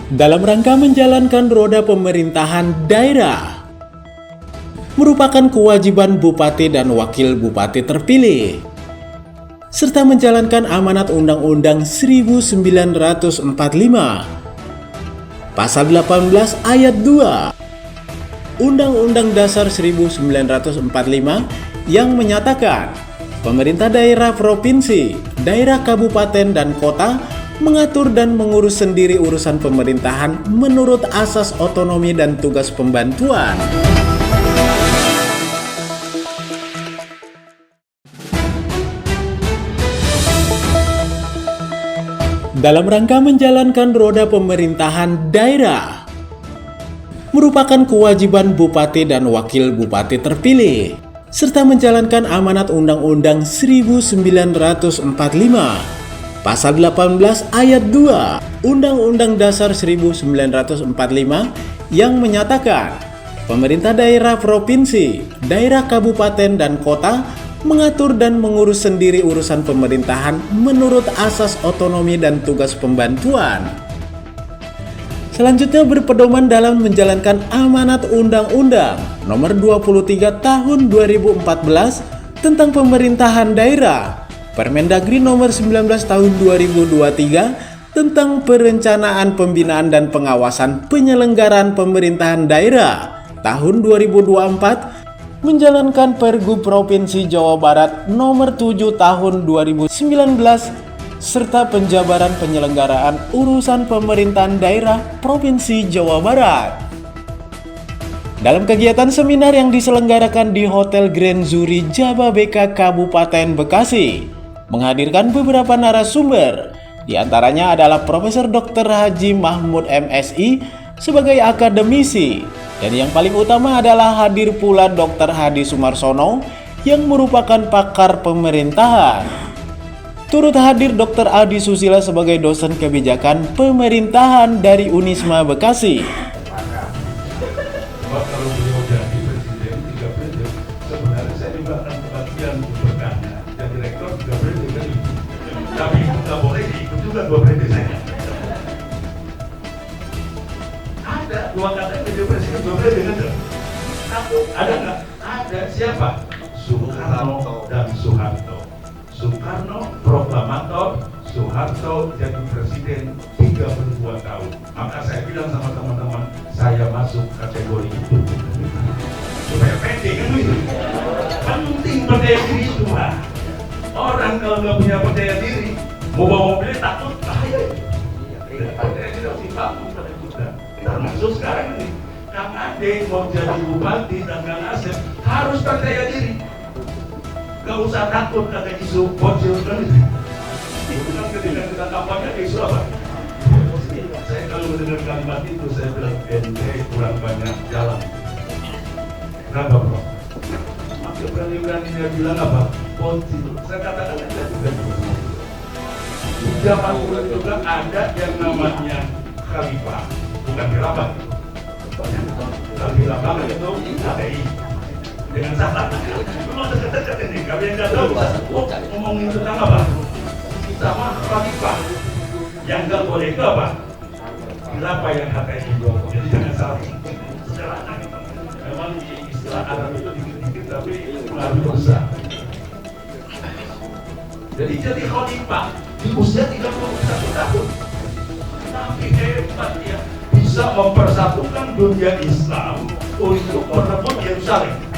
dalam rangka menjalankan roda pemerintahan daerah. Merupakan kewajiban bupati dan wakil bupati terpilih, serta menjalankan amanat Undang-Undang 1945, Pasal 18 Ayat 2, Undang-Undang Dasar 1945 yang menyatakan pemerintah daerah provinsi, daerah kabupaten dan kota mengatur dan mengurus sendiri urusan pemerintahan menurut asas otonomi dan tugas pembantuan. Dalam rangka menjalankan roda pemerintahan daerah, merupakan kewajiban bupati dan wakil bupati terpilih, serta menjalankan amanat Undang-Undang 1945, Pasal 18 Ayat 2, Undang-Undang Dasar 1945 yang menyatakan pemerintah daerah provinsi, daerah kabupaten dan kota mengatur dan mengurus sendiri urusan pemerintahan menurut asas otonomi dan tugas pembantuan. Selanjutnya berpedoman dalam menjalankan amanat Undang-Undang Nomor 23 Tahun 2014 tentang pemerintahan daerah, Permendagri Nomor 19 Tahun 2023 tentang perencanaan, pembinaan dan pengawasan penyelenggaraan pemerintahan daerah tahun 2024, menjalankan Pergub Provinsi Jawa Barat Nomor 7 Tahun 2019 serta penjabaran penyelenggaraan urusan pemerintahan daerah Provinsi Jawa Barat. Dalam kegiatan seminar yang diselenggarakan di Hotel Grand Zuri Jababeka Kabupaten Bekasi, menghadirkan beberapa narasumber, di antaranya adalah Profesor Dr. Haji Mahmud MSI sebagai akademisi, dan yang paling utama adalah hadir pula Dr. Hadi Sumarsono yang merupakan pakar pemerintahan. Turut hadir Dr. Adi Susila sebagai dosen kebijakan pemerintahan dari Unisma Bekasi. Kalau beliau jadi presiden 3 periode, sebenarnya saya juga akan kebagian berkahnya. Jadi rektor 3 periode kan itu. Tapi nggak boleh diikut juga 2 periode saya. Ada 2 kata jadi presiden 2 periode kan? Satu, ada nggak? Ada. Siapa? Soekarno dan Soeharto. Soekarno proklamator, Soeharto jadi presiden 32 tahun. Maka saya bilang sama teman-teman, saya masuk kategori itu. Supaya pendek kan itu. Penting percaya diri itu, Pak. Orang kalau nggak punya percaya diri, mau bawa mobilnya takut, bahaya. Percaya diri harus dibangun pada kita. Termasuk sekarang ini, Kang Ade mau jadi bupati dan Kang Asep harus percaya diri. Gak usah takut ada isu bocil kan itu. Itu kan ketika kita kampanye isu apa? Saya kalau mendengar kalimat itu saya bilang ente kurang banyak jalan. Kenapa bro? Maka berani-berani dia bilang apa? Bocil. Saya katakan aja juga. Di zaman dulu juga ada yang namanya khalifah, bukan khilafah. Khalifah itu KPI. Dengan salah, memang dekat-dekat ini. Kami yang nggak tahu, ngomongin tentang apa? Sama khalifah. Yang nggak boleh itu apa? Khilafah yang KPI. Jadi jangan salah. Istilahnya memang istilah Arab itu dikit-dikit tapi pengaruh besar. Jadi khalifah di usia 31 tahun. Tapi hebat ya, bisa mempersatukan dunia Islam untuk merebut Yerusalem.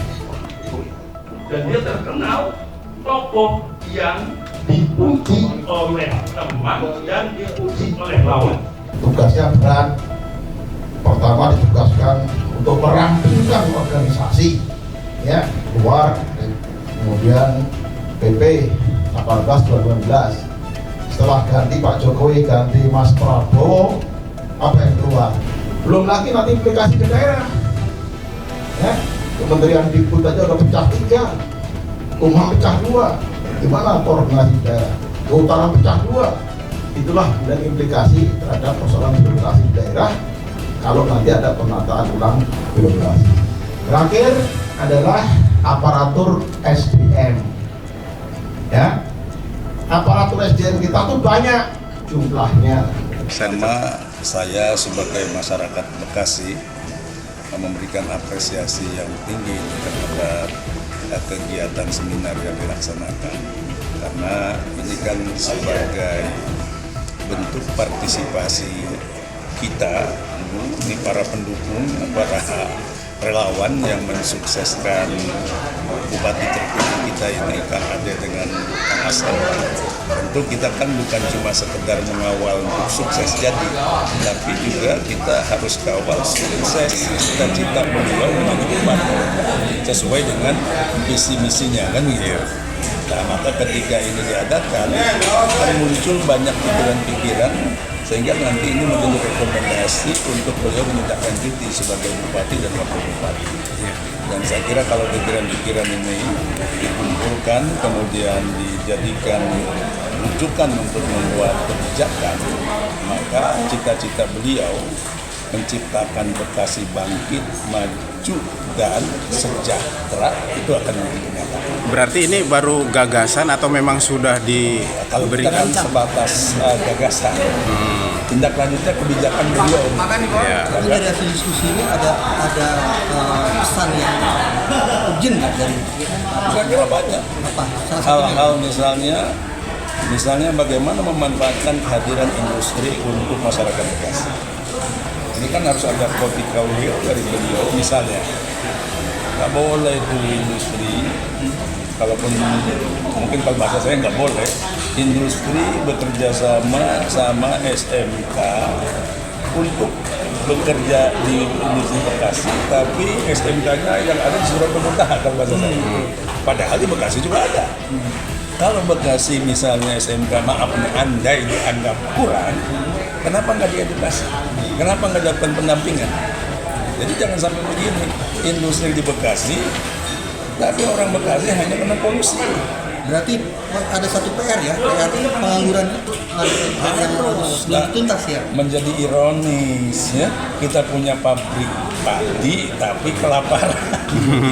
Dan dia terkenal tokoh yang dipuji oleh teman dan dipuji oleh lawan. Tugasnya berat. Pertama ditugaskan untuk merampingkan organisasi, ya, keluar. Kemudian PP 18/2019. Setelah ganti Pak Jokowi, ganti Mas Prabowo, apa yang keluar? Belum lagi nanti implikasi ke daerah, ya. Kementerian Dikbud aja udah pecah 3, Kumham pecah 2, gimana koordinasi daerah? Ke utara pecah 2, itulah dan implikasi terhadap persoalan birokrasi daerah kalau nanti ada penataan ulang birokrasi. Terakhir adalah aparatur SDM, ya. Aparatur SDM kita tuh banyak jumlahnya. Sama Saya sebagai masyarakat Bekasi memberikan apresiasi yang tinggi terhadap kegiatan seminar yang dilaksanakan, karena ini kan sebagai bentuk partisipasi kita, ini para pendukung, para relawan yang mensukseskan Bupati terpilih kita ini Kang Ade dengan Kang Hasan. Tentu kita kan bukan cuma sekedar mengawal untuk sukses jadi, tapi juga kita harus kawal sukses cita-cita beliau menjadi bupati sesuai dengan visi misinya kan gitu. Nah, maka ketika ini diadakan akan muncul banyak pikiran-pikiran sehingga nanti ini menjadi rekomendasi untuk beliau menindaklanjuti sebagai bupati dan wakil bupati. Dan saya kira kalau pikiran-pikiran ini dikumpulkan kemudian dijadikan rujukan untuk membuat kebijakan, maka cita-cita beliau menciptakan Bekasi bangkit, maju dan sejahtera itu akan dinyatakan. Berarti ini baru gagasan atau memang sudah Kalau kita kan sebatas gagasan, tindak lanjutnya kebijakan beliau. Makanya Pak, dari hasil diskusi ini ada pesan yang urgent nggak dari? Saya kira banyak. Apa? Salah satunya? Hal-hal misalnya bagaimana memanfaatkan kehadiran industri untuk masyarakat Bekasi. Ini kan harus ada political will dari beliau, misalnya nggak boleh itu industri, kalaupun mungkin kalau bahasa saya nggak boleh, industri bekerja sama SMK untuk bekerja di industri Bekasi, tapi SMK-nya yang ada di Surat Pemerintahan kalau bahasa saya. Padahal di Bekasi juga ada. Kalau Bekasi misalnya SMK, maaf andai dianggap kurang, kenapa nggak diedukasi? Kenapa nggak dapat pendampingan? Jadi jangan sampai begini, industri di Bekasi, tapi orang Bekasi hanya kena polusi. Berarti ada satu PR ya, PR pengangguran yang harus dituntas ya. Menjadi ironis ya, kita punya pabrik padi tapi kelaparan.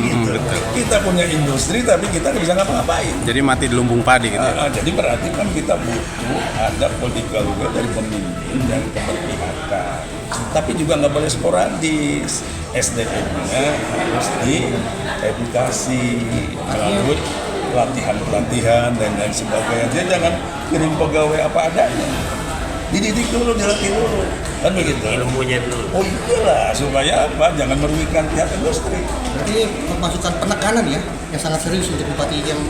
Gitu. Kita punya industri tapi kita nggak bisa ngapa-ngapain. Jadi mati di lumbung padi gitu. Jadi berarti kan kita butuh ada political will dari pemimpin dan keberpihakan. Tapi juga nggak boleh sporadis. SDM-nya harus diedukasi melalui pelatihan dan lain sebagainya. Dia jangan kirim pegawai apa adanya. Dididik dulu, dilatih dulu. Kan begitu. Ilmunya dulu. Oh iyalah, supaya apa? Jangan merugikan pihak industri. Berarti memasukkan penekanan ya, yang sangat serius untuk bupati yang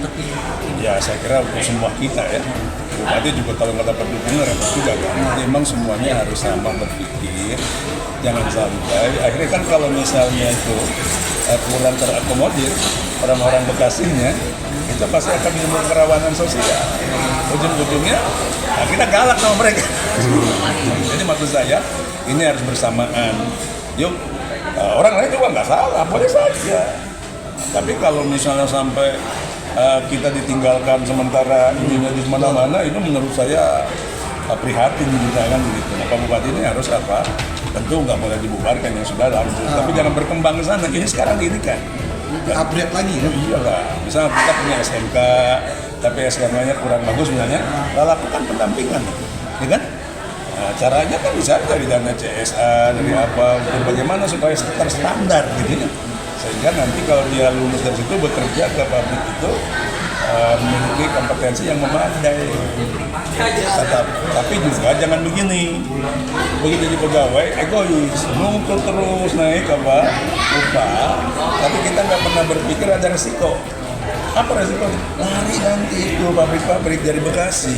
terpilih. Ya saya kira untuk semua kita ya. Bupati juga kalau nggak dapat dukungan repot juga kan. Memang semuanya harus sama berpikir. Jangan sampai akhirnya kan kalau misalnya itu kurang terakomodir orang-orang Bekasinya, itu pasti akan menimbulkan kerawanan sosial. Ujung-ujungnya kita galak sama mereka. Jadi maksud saya ini harus bersamaan. Yuk orang lain juga nggak salah, boleh saja. Tapi kalau misalnya sampai kita ditinggalkan sementara ininya di mana-mana, itu menurut saya prihatin kita kan begitu. Nah, Pak Bupati ini harus apa? Tentu nggak boleh dibubarkan yang sudah lanjut, tapi jangan berkembang ke sana. Ini sekarang ini kan Upgrade lagi ya. Iyalah, misalnya kita punya SMK, tapi SMK-nya kurang bagus misalnya, lakukan pendampingan, ya kan? Nah, caranya kan bisa dari dana CSA, dari apa, bagaimana supaya terstandar gitu ya. Sehingga nanti kalau dia lulus dari situ bekerja ke pabrik itu memiliki kompetensi yang memadai. Tapi juga jangan begini, begitu jadi pegawai egois, nungkul terus naik apa upah, tapi kita nggak pernah berpikir ada resiko. Apa resiko? Lari nanti itu pabrik-pabrik dari Bekasi.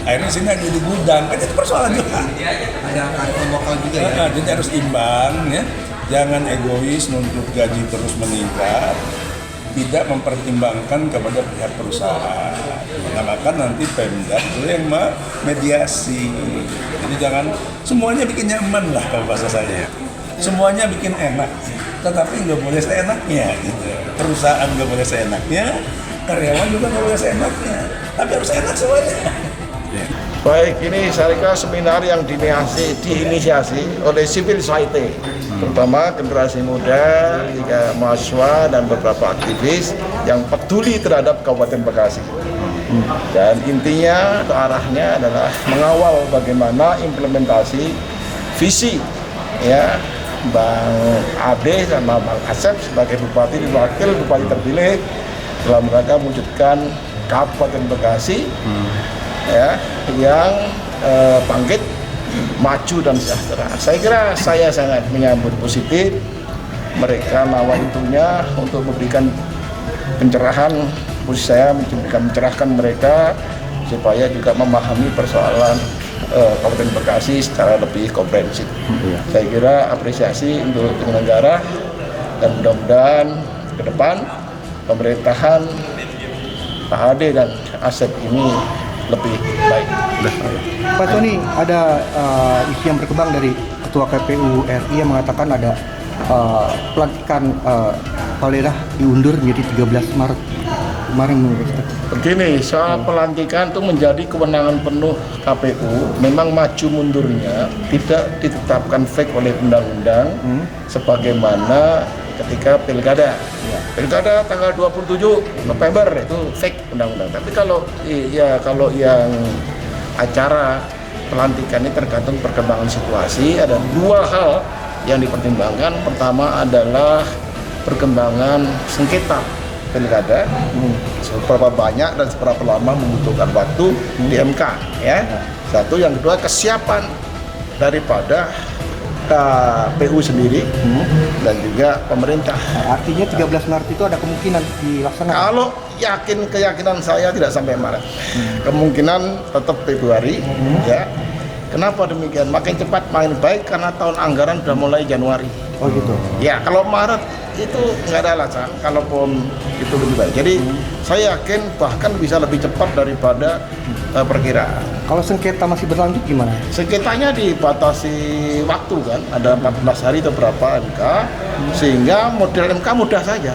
Akhirnya sini ada di gudang, kan itu persoalan juga. Ada kearifan lokal juga ya. Jadi harus imbang ya, jangan egois nuntut gaji terus meningkat, tidak mempertimbangkan kepada pihak perusahaan. Mengatakan nanti Pemda itu yang mediasi. Jadi jangan semuanya bikin nyaman lah kalau bahasa saya. Semuanya bikin enak, tetapi nggak boleh seenaknya. Gitu. Perusahaan nggak boleh seenaknya, karyawan juga nggak boleh seenaknya. Tapi harus enak semuanya. Baik, ini saya kira seminar yang diinisiasi oleh civil society, terutama generasi muda, mahasiswa dan beberapa aktivis yang peduli terhadap Kabupaten Bekasi. Dan intinya atau arahnya adalah mengawal bagaimana implementasi visi ya Bang Ade sama Bang Asep sebagai bupati dan wakil bupati terpilih dalam rangka mewujudkan Kabupaten Bekasi ya yang bangkit, maju dan sejahtera. Saya kira saya sangat menyambut positif mereka nawaitunya untuk memberikan pencerahan, posisi saya mencerahkan mereka supaya juga memahami persoalan Kabupaten Bekasi secara lebih komprehensif. Saya kira apresiasi untuk penyelenggara dan mudah-mudahan ke depan pemerintahan Pak Ade dan Asep ini lebih baik. Pak Tony, ada isu yang berkembang dari Ketua KPU RI yang mengatakan ada pelantikan kepala daerah diundur menjadi 13 Maret kemarin menurut saya. Begini, soal pelantikan itu menjadi kewenangan penuh KPU. Memang maju mundurnya tidak ditetapkan fake oleh undang-undang sebagaimana ketika pilkada. Pilkada tanggal 27 November itu fake undang-undang. Tapi kalau yang acara pelantikan ini tergantung perkembangan situasi. Ada dua hal yang dipertimbangkan. Pertama adalah perkembangan sengketa pilkada, seberapa banyak dan seberapa lama membutuhkan waktu di MK ya. Satu, yang kedua kesiapan daripada KPU sendiri dan juga pemerintah. Artinya 13 Maret itu ada kemungkinan dilaksanakan. Kalau keyakinan saya tidak sampai Maret. Kemungkinan tetap Februari ya. Kenapa demikian? Makin cepat makin baik karena tahun anggaran sudah mulai Januari. Oh gitu. Ya, kalau Maret itu nggak ada alasan, kalaupun itu lebih baik. Jadi saya yakin bahkan bisa lebih cepat daripada perkiraan. Kalau sengketa masih berlanjut gimana? Sengketanya dibatasi waktu kan, ada 14 hari atau berapa MK, sehingga model MK mudah saja.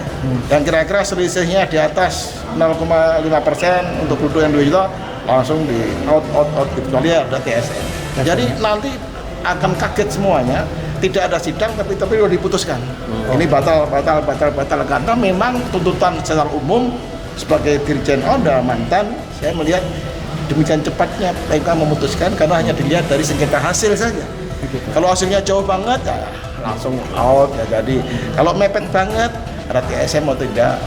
Yang kira-kira selisihnya di atas 0,5% untuk penduduk yang 2 juta langsung di out kecuali ada TSM. Jadi nanti akan kaget semuanya. Tidak ada sidang tapi sudah diputuskan. Ini batal karena memang tuntutan secara umum sebagai Dirjen Oda mantan, saya melihat demikian cepatnya mereka memutuskan karena hanya dilihat dari sengketa hasil saja. Kalau hasilnya jauh banget ya langsung out ya. Jadi kalau mepet banget ada TSM atau tidak.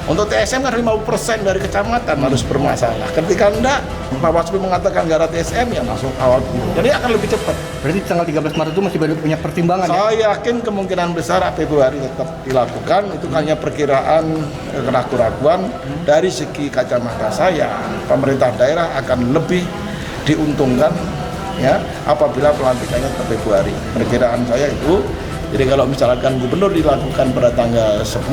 Untuk TSM kan 50% dari kecamatan harus bermasalah. Ketika enggak, Bawaslu mengatakan nggak ada TSM ya langsung out. Jadi akan lebih cepat. Berarti tanggal 13 Maret itu masih banyak pertimbangan ya? Saya yakin kemungkinan besar Februari tetap dilakukan. Itu hanya perkiraan keraguan dari segi kacamata saya. Pemerintah daerah akan lebih diuntungkan ya apabila pelantikannya ke Februari. Perkiraan saya itu. Jadi kalau misalkan gubernur dilakukan pada tanggal 10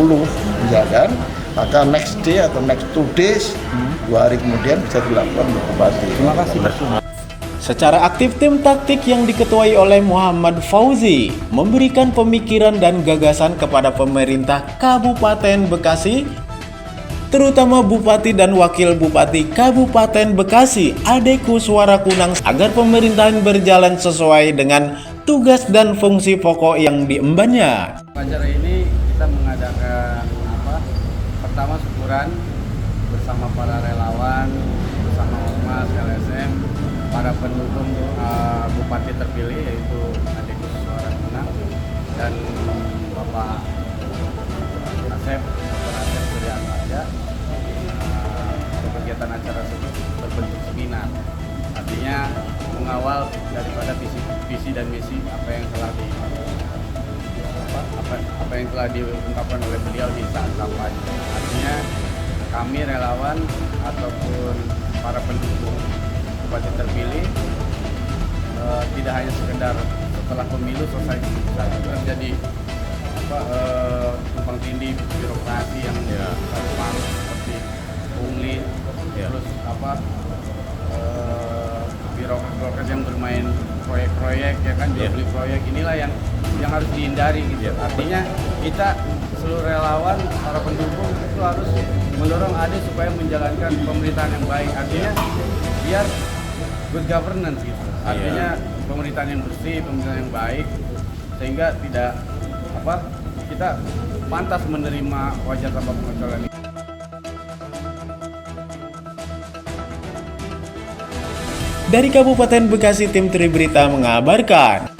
misalkan, maka next day atau next 2 days 2 hari kemudian bisa dilakukan untuk bupati. Terima kasih. Secara aktif, tim taktik yang diketuai oleh Muhammad Fauzi memberikan pemikiran dan gagasan kepada pemerintah Kabupaten Bekasi, terutama Bupati dan Wakil Bupati Kabupaten Bekasi, Ade Kuswara Kunang, agar pemerintahan berjalan sesuai dengan tugas dan fungsi pokok yang diembannya. Acara ini kita mengadakan pertama syukuran bersama para relawan, bersama Ormas, LSM, para pendukung Bupati terpilih yaitu Ade Kuswara Kunang dan Bapak Asep Surya Atmaja. Kegiatan acara tersebut berbentuk seminar, artinya mengawal daripada visi dan misi apa yang telah diungkapkan oleh beliau di saat kampanye. Artinya kami relawan ataupun para pendukung Bupati terpilih tidak hanya sekedar setelah pemilu selesai saat itu terjadi tumpang tindih birokrasi yang paru seperti pungli, terus birokrat yang bermain proyek-proyek ya kan, jual beli proyek, inilah yang harus dihindari gitu. Artinya kita seluruh relawan, para pendukung itu harus mendorong Ade supaya menjalankan pemerintahan yang baik. Artinya biar good governance gitu. Artinya pemerintahan yang bersih, pemerintahan yang baik, sehingga tidak kita pantas menerima wajar tanpa pengecualian. Dari Kabupaten Bekasi, tim Tribrita mengabarkan.